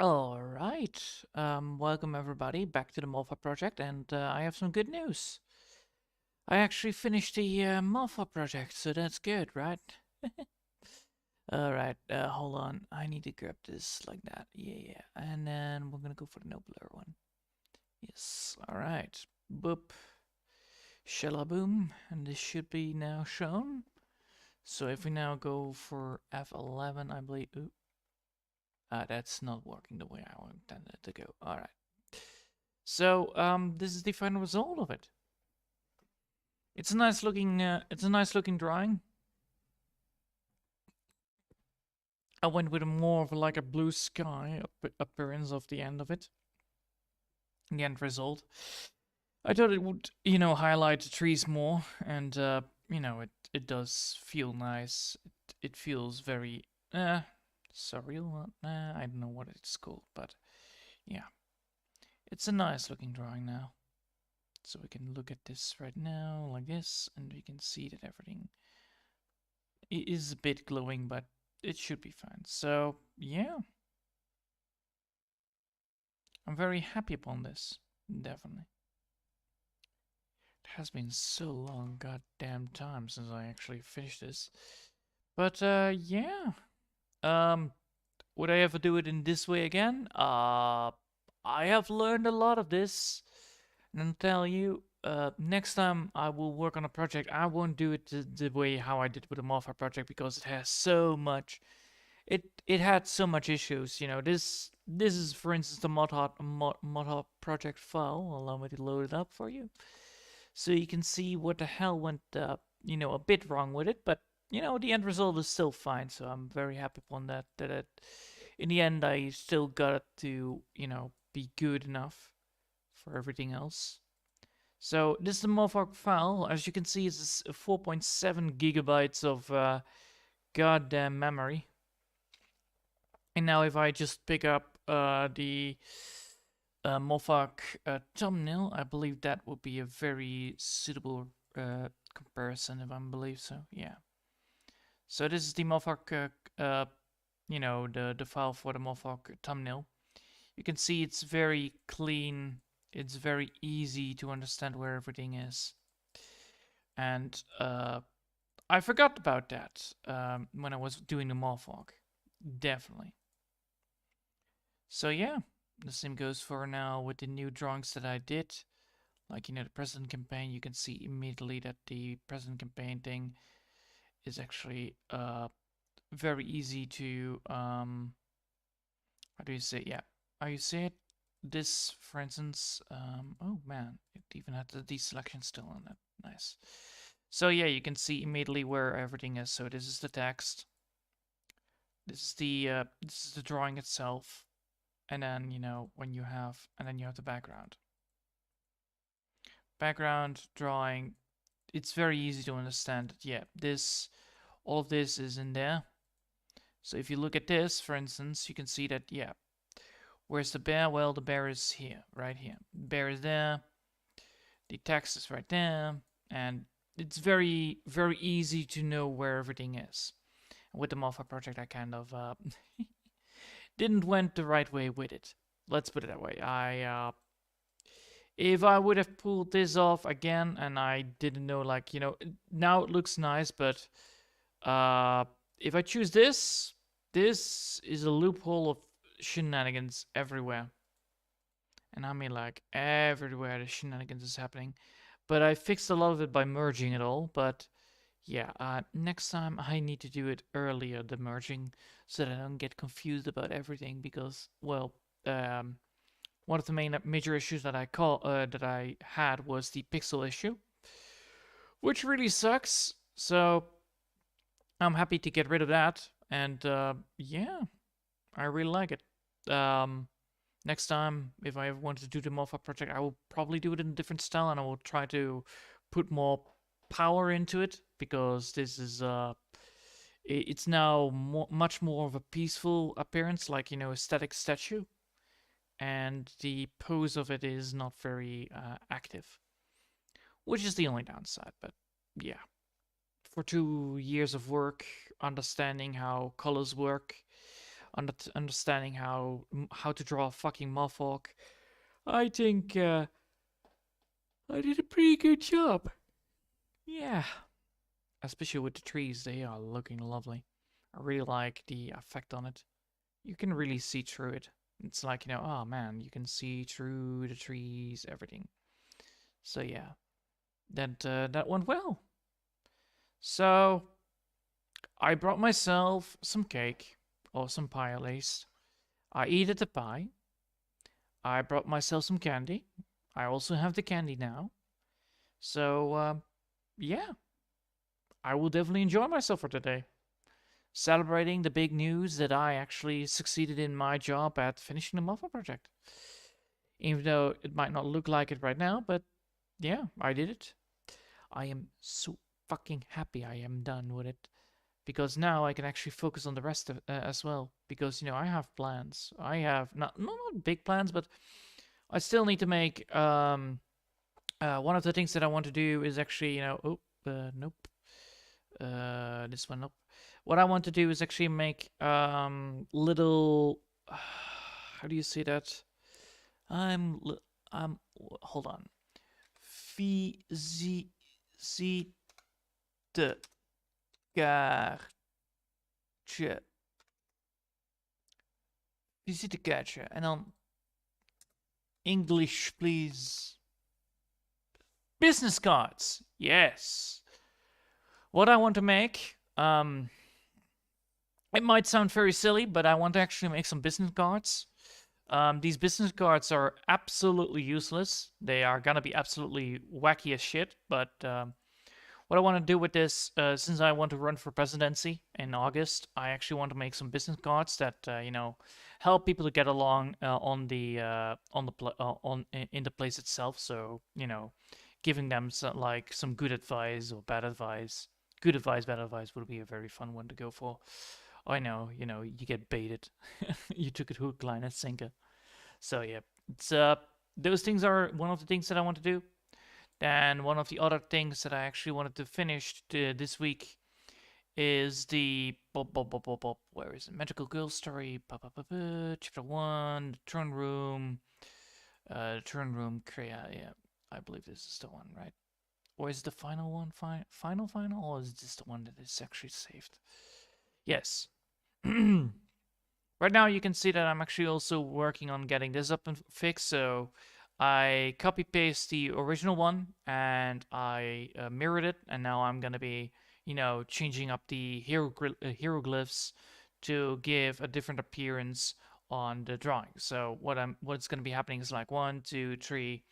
All right. Welcome everybody back to the moth-hawk project, and I have some good news. I actually finished the moth-hawk project, so that's good, right? All right. Hold on. I need to grab this like that. Yeah. And then we're gonna go for the nobler one. Yes. All right. Boop. Shalaboom. And this should be now shown. So if we now go for F11, I believe. Ooh. That's not working the way I intended it to go. All right. So this is the final result of it. It's a nice looking drawing. I went with a more of like a blue sky appearance of the end of it. The end result. I thought it would, highlight the trees more, and it does feel nice. It feels very surreal. I don't know what it's called, but yeah, it's a nice looking drawing now. So we can look at this right now like this, and we can see that everything is a bit glowing, but it should be fine. So yeah, I'm very happy upon this, definitely. It has been so long, goddamn time since I actually finished this. But yeah, would I ever do it in this way again? I have learned a lot of this, and I'll tell you, next time I will work on a project, I won't do it the way how I did with the moth-hawk project because it has so much. It had so much issues. This is, for instance, the moth-hawk project file. Allow me to load it up for you, so you can see what the hell went a bit wrong with it. But the end result is still fine. So I'm very happy upon that. In the end, I still got it to be good enough for everything else. So this is the moth-hawk file. As you can see, it's 4.7 gigabytes of goddamn memory. And now if I just pick up the moth-hawk thumbnail, I believe that would be a very suitable comparison, if I believe so. Yeah. So this is the moth-hawk, the file for the moth-hawk thumbnail. You can see it's very clean. It's very easy to understand where everything is. And I forgot about that when I was doing the moth-hawk. Definitely. So yeah, the same goes for now with the new drawings that I did. Like, the president campaign, you can see immediately that the president campaign thing is actually very easy to, how do you say it? Yeah, how you say it? This, for instance, oh man, it even had the deselection still on it. Nice. So yeah, you can see immediately where everything is. So this is the text. This is the drawing itself. And then, when you have, and then you have the background. Background, drawing, it's very easy to understand that, yeah, all of this is in there. So if you look at this, for instance, you can see that, yeah, where's the bear? Well, the bear is here, right here. The bear is there, the text is right there, and it's very, very easy to know where everything is. With the moth-hawk project, I kind of didn't went the right way with it. Let's put it that way. If I would have pulled this off again and I didn't know, like, now it looks nice, but if I choose this is a loophole of shenanigans everywhere. And I mean, like, everywhere the shenanigans is happening. But I fixed a lot of it by merging it all. But yeah, next time I need to do it earlier, the merging, so that I don't get confused about everything. Because, well, one of the major issues that I had was the pixel issue, which really sucks. So I'm happy to get rid of that, and yeah, I really like it. Next time, if I ever wanted to do the moth-hawk project, I will probably do it in a different style, and I will try to put more power into it, because this is it's now much more of a peaceful appearance, like, a static statue, and the pose of it is not very active, which is the only downside. But yeah, for 2 years of work, understanding how colors work, understanding how to draw a fucking moth-hawk, I think I did a pretty good job. Yeah, especially with the trees, they are looking lovely. I really like the effect on it. You can really see through it. It's like, oh man, you can see through the trees, everything. So yeah, that went well. So I brought myself some cake, or some pie at least. I ate the pie. I brought myself some candy. I also have the candy now. So yeah, I will definitely enjoy myself for today. Celebrating the big news that I actually succeeded in my job at finishing the Muffin project. Even though it might not look like it right now, but yeah, I did it. I am so fucking happy I am done with it. Because now I can actually focus on the rest of as well. Because I have plans. I have not big plans, but I still need to make one of the things that I want to do is actually nope, this one nope. What I want to do is actually make little how do you say that? I'm hold on. Visite kaartje. Visitekaartje. En dan English, please. Business cards. Yes. What I want to make, it might sound very silly, but I want to actually make some business cards. These business cards are absolutely useless. They are gonna be absolutely wacky as shit, but what I want to do with this, since I want to run for presidency in August, I actually want to make some business cards that help people to get along in the place itself. So giving them some good advice or bad advice. Good advice, bad advice would be a very fun one to go for. I know, you get baited. You took it hook, line, and sinker. So yeah, it's those things are one of the things that I want to do. And one of the other things that I actually wanted to finish this week is the where is it? Magical Girl Story, Chapter 1, the Throne Room, yeah, I believe this is the one, right? Or is it the final one, final, or is this the one that is actually saved? Yes. Right now you can see that I'm actually also working on getting this up and fixed, so I copy paste the original one and I mirrored it, and now I'm gonna be changing up the hieroglyphs to give a different appearance on the drawing. So what's gonna be happening is like 1, 2, 3,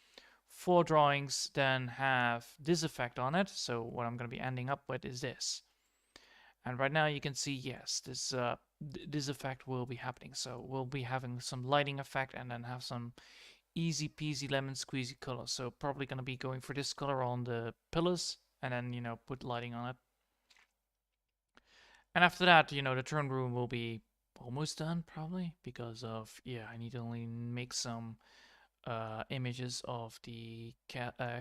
4 drawings, then have this effect on it. So what I'm gonna be ending up with is this. And right now you can see, yes, this effect will be happening. So we'll be having some lighting effect and then have some easy peasy lemon squeezy color. So probably going to be going for this color on the pillars and then, put lighting on it. And after that, the throne room will be almost done probably because of, yeah, I need to only make some images of the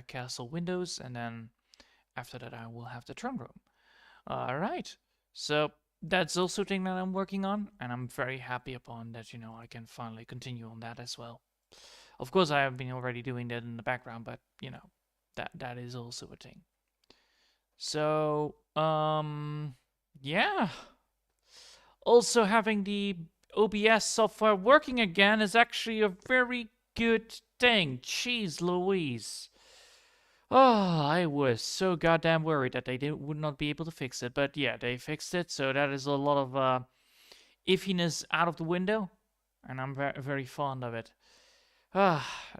castle windows, and then after that I will have the throne room. All right. So that's also a thing that I'm working on, and I'm very happy upon that, I can finally continue on that as well. Of course, I have been already doing that in the background, but, that is also a thing. So, yeah. Also, having the OBS software working again is actually a very good thing. Jeez Louise. Oh, I was so goddamn worried that they would not be able to fix it. But yeah, they fixed it, so that is a lot of iffiness out of the window. And I'm very, very fond of it.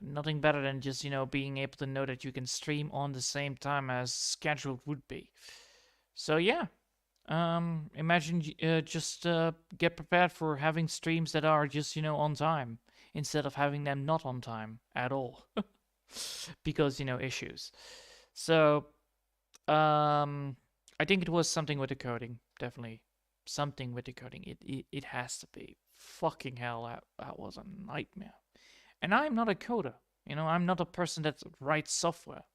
Nothing better than just, being able to know that you can stream on the same time as scheduled would be. So yeah, imagine just get prepared for having streams that are just, on time instead of having them not on time at all. Because, issues. So, I think it was something with the coding, definitely. Something with the coding. It has to be. Fucking hell, that was a nightmare. And I'm not a coder. I'm not a person that writes software.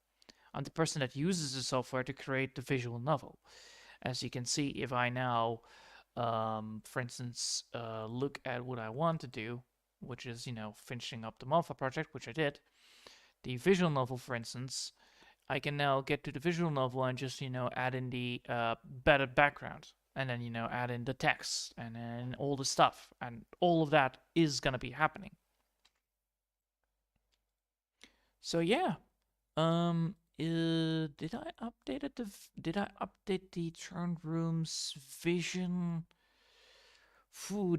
I'm the person that uses the software to create the visual novel. As you can see, if I now for instance, look at what I want to do, which is, finishing up the moth-hawk project, which I did. The visual novel, for instance, I can now get to the visual novel and just, add in the better background. And then, add in the text and then all the stuff. And all of that is going to be happening. So, yeah. Did I update it? Did I update the turn room's vision?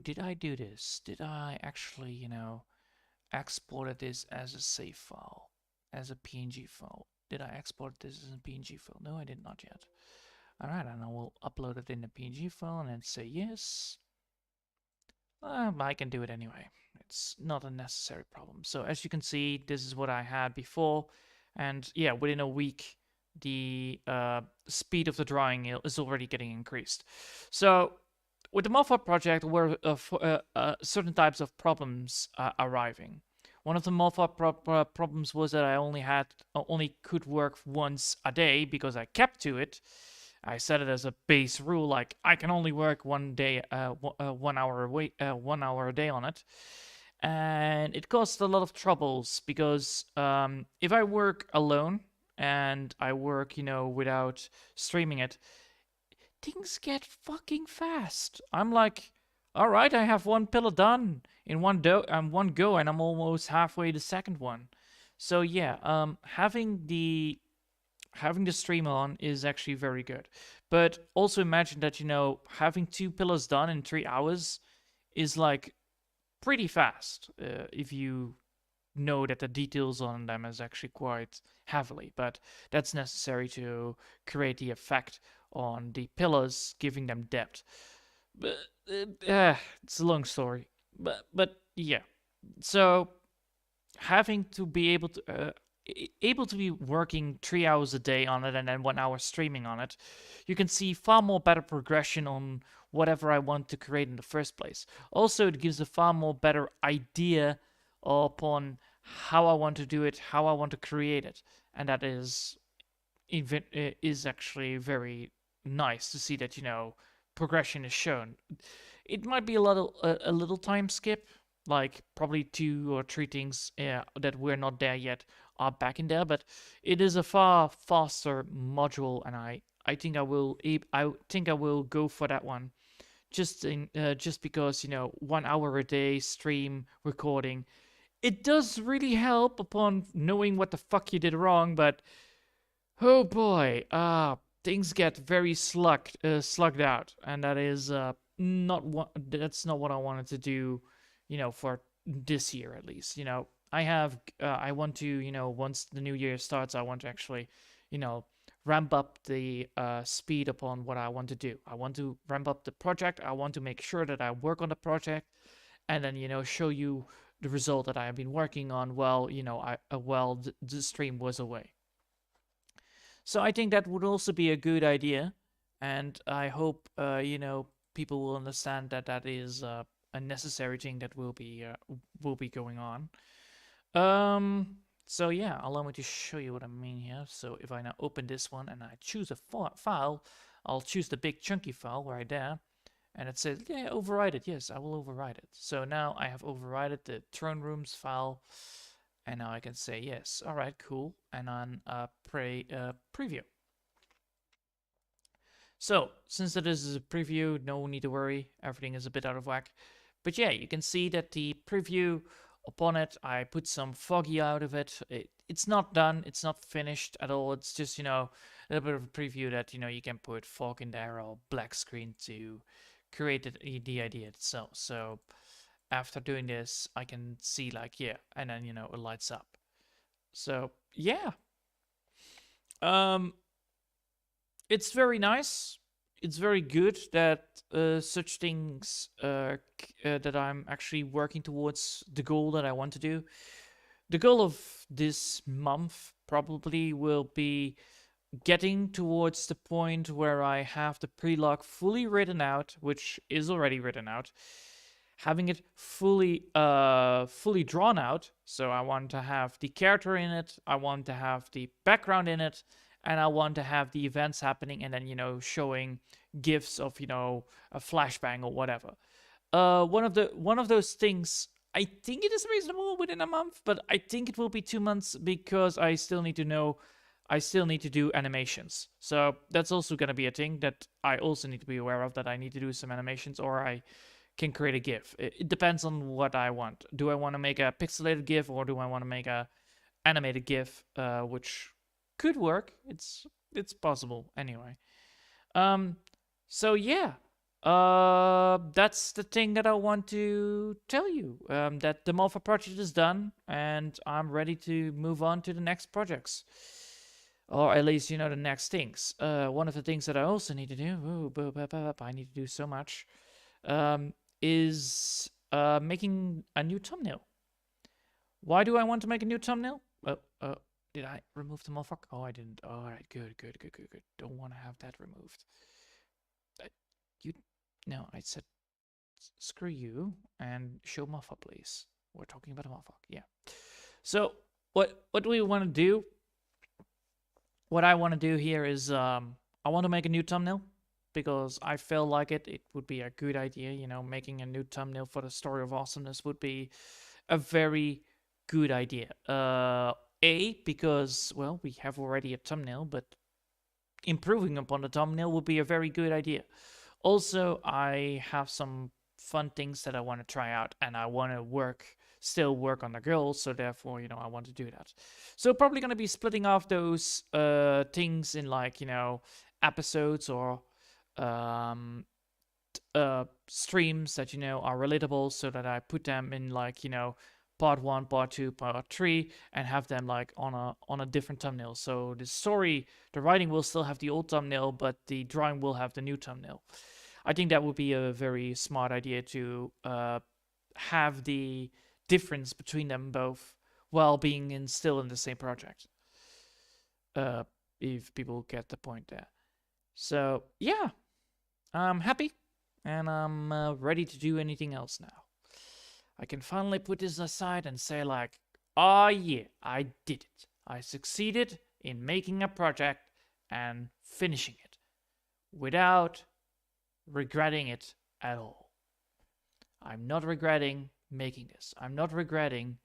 Did I do this? Did I actually, exported this as a save file, as a PNG file? Did I export this as a PNG file? No, I did not yet. Alright, and I will upload it in a PNG file and then say yes. I can do it anyway. It's not a necessary problem. So as you can see, this is what I had before. And yeah, within a week, the speed of the drawing is already getting increased. So with the moth-hawk project, were certain types of problems arriving. One of the moth-hawk problems was that I only could work once a day because I kept to it. I set it as a base rule, like I can only work 1 day, 1 hour 1 hour a day on it, and it caused a lot of troubles because if I work alone and I work, without streaming it, things get fucking fast. I'm like, all right, I have one pillar done in one go, and I'm almost halfway the second one. So yeah, having the stream on is actually very good. But also imagine that, having 2 pillars done in 3 hours is like pretty fast if you know that the details on them is actually quite heavily. But that's necessary to create the effect on the pillars, giving them depth. But it's a long story. But yeah. So having to be able to be working 3 hours a day on it and then 1 hour streaming on it, you can see far more better progression on whatever I want to create in the first place. Also, it gives a far more better idea upon how I want to do it, how I want to create it, and that is actually very nice to see that progression is shown. It might be a little time skip, like probably 2 or 3 things that we're not there yet are back in there, but it is a far faster module, and I think I will go for that one, just because 1 hour a day stream recording, it does really help upon knowing what the fuck you did wrong, but oh boy, things get very slugged out, and that is that's not what I wanted to do, for this year at least. I want to, once the new year starts, I want to actually, ramp up the speed upon what I want to do. I want to ramp up the project. I want to make sure that I work on the project, and then, show you the result that I have been working on while, the stream was away. So I think that would also be a good idea, and I hope, people will understand that that is a necessary thing that will be going on. So yeah, allow me to show you what I mean here. So if I now open this one and I choose a file, I'll choose the big chunky file right there, and it says, yeah, override it. Yes, I will override it. So now I have overridden the throne rooms file, and now I can say yes. All right, cool. And on preview. So since this is a preview, no need to worry. Everything is a bit out of whack. But yeah, you can see that the preview, upon it, I put some foggy out of it. It's not done. It's not finished at all. It's just, a little bit of a preview that, you can put fog in there or black screen to create the idea itself. So after doing this, I can see like, yeah, and then, it lights up. So yeah. It's very nice. It's very good that such things that I'm actually working towards the goal that I want to do. The goal of this month probably will be getting towards the point where I have the prelog fully written out, which is already written out, having it fully drawn out. So I want to have the character in it, I want to have the background in it, and I want to have the events happening and then, you know, showing gifs of, you know, a flashbang or whatever. One of those things, I think it is reasonable within a month, but I think it will be 2 months because I still need to do animations. So that's also going to be a thing that I also need to be aware of, that I need to do some animations, or I can create a GIF. It depends on what I want. Do I want to make a pixelated GIF, or do I want to make a animated GIF, which could work. It's possible anyway. So yeah, that's the thing that I want to tell you. That the Malfa project is done, and I'm ready to move on to the next projects, or at least, you know, the next things. One of the things that I also need to do, I need to do so much, is making a new thumbnail. Why do I want to make a new thumbnail? Did I remove the moth-hawk? Oh, I didn't. All right, good. Don't want to have that removed. No, I said screw you and show moth-hawk, please. We're talking about a moth-hawk, yeah. So what do we want to do? What I want to do here is I want to make a new thumbnail because I feel like it would be a good idea. You know, making a new thumbnail for the Story of Awesomeness would be a very good idea. Because, well, we have already a thumbnail, but improving upon the thumbnail would be a very good idea. Also, I have some fun things that I want to try out, and I want to still work on the girls, so therefore, you know, I want to do that. So probably going to be splitting off those things in, like, you know, episodes or streams that, you know, are relatable, so that I put them in, like, you know, part 1, part 2, part 3, and have them like on a different thumbnail. So the writing will still have the old thumbnail, but the drawing will have the new thumbnail. I think that would be a very smart idea to have the difference between them both while being still in the same project. If people get the point there. So yeah, I'm happy, and I'm ready to do anything else now. I can finally put this aside and say, like, oh yeah, I did it. I succeeded in making a project and finishing it without regretting it at all. I'm not regretting making this. I'm not regretting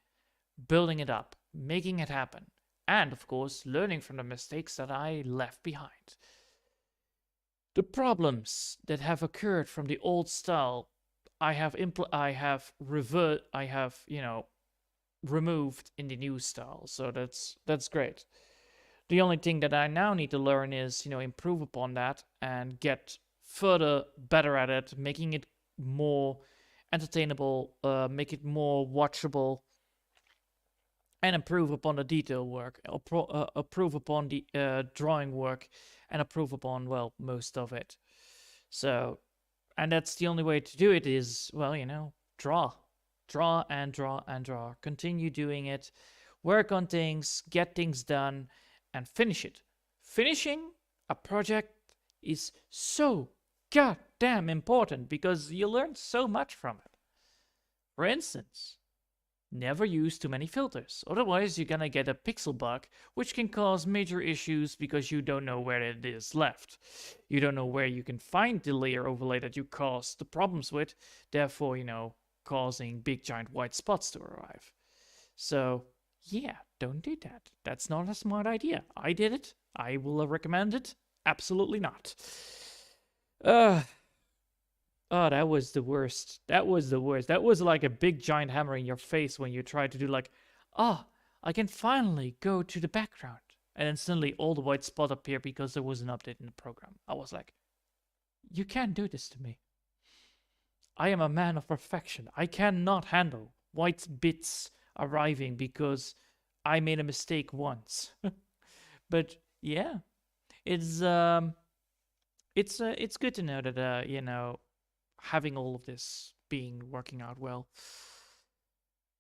building it up, making it happen, and of course, learning from the mistakes that I left behind. The problems that have occurred from the old style I have you know, removed in the new style. So that's great. The only thing that I now need to learn is, you know, improve upon that and get further better at it, making it more entertainable, make it more watchable, and improve upon the detail work, improve upon the drawing work, and improve upon, well, most of it. So, and that's the only way to do it is, well, you know, draw and draw and draw. Continue doing it, work on things, get things done, and finish it. Finishing a project is so goddamn important because you learn so much from it. For instance, never use too many filters, otherwise you're gonna get a pixel bug, which can cause major issues because you don't know where it is left. You don't know where you can find the layer overlay that you caused the problems with, therefore, you know, causing big giant white spots to arrive. So, yeah, don't do that. That's not a smart idea. I did it. I will recommend it. Absolutely not. Oh, that was the worst. That was the worst. That was like a big giant hammer in your face when you tried to do like, oh, I can finally go to the background. And then suddenly all the white spots appear because there was an update in the program. I was like, you can't do this to me. I am a man of perfection. I cannot handle white bits arriving because I made a mistake once. But yeah, it's good to know that you know, having all of this working out well.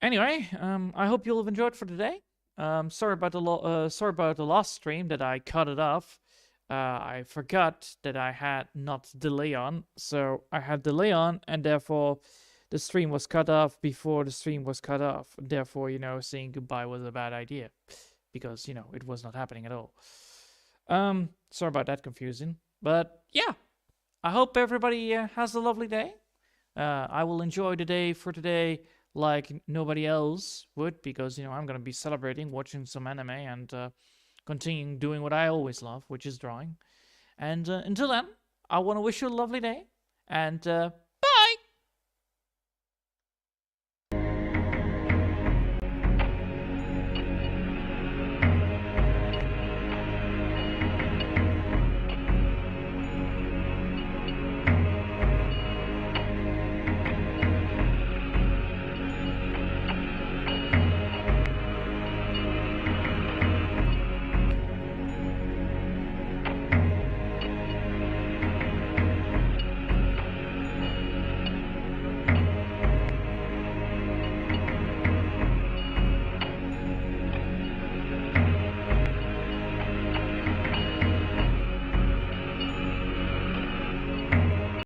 Anyway, I hope you'll have enjoyed for today. Sorry about the last stream that I cut it off. I forgot that I had not delay on, so I had delay on, and therefore the stream was cut off before the stream was cut off. Therefore, you know, saying goodbye was a bad idea because, you know, it was not happening at all. Sorry about that confusing. But yeah, I hope everybody has a lovely day. I will enjoy the day for today like nobody else would, because, I'm going to be celebrating, watching some anime, and continuing doing what I always love, which is drawing. And until then, I want to wish you a lovely day. And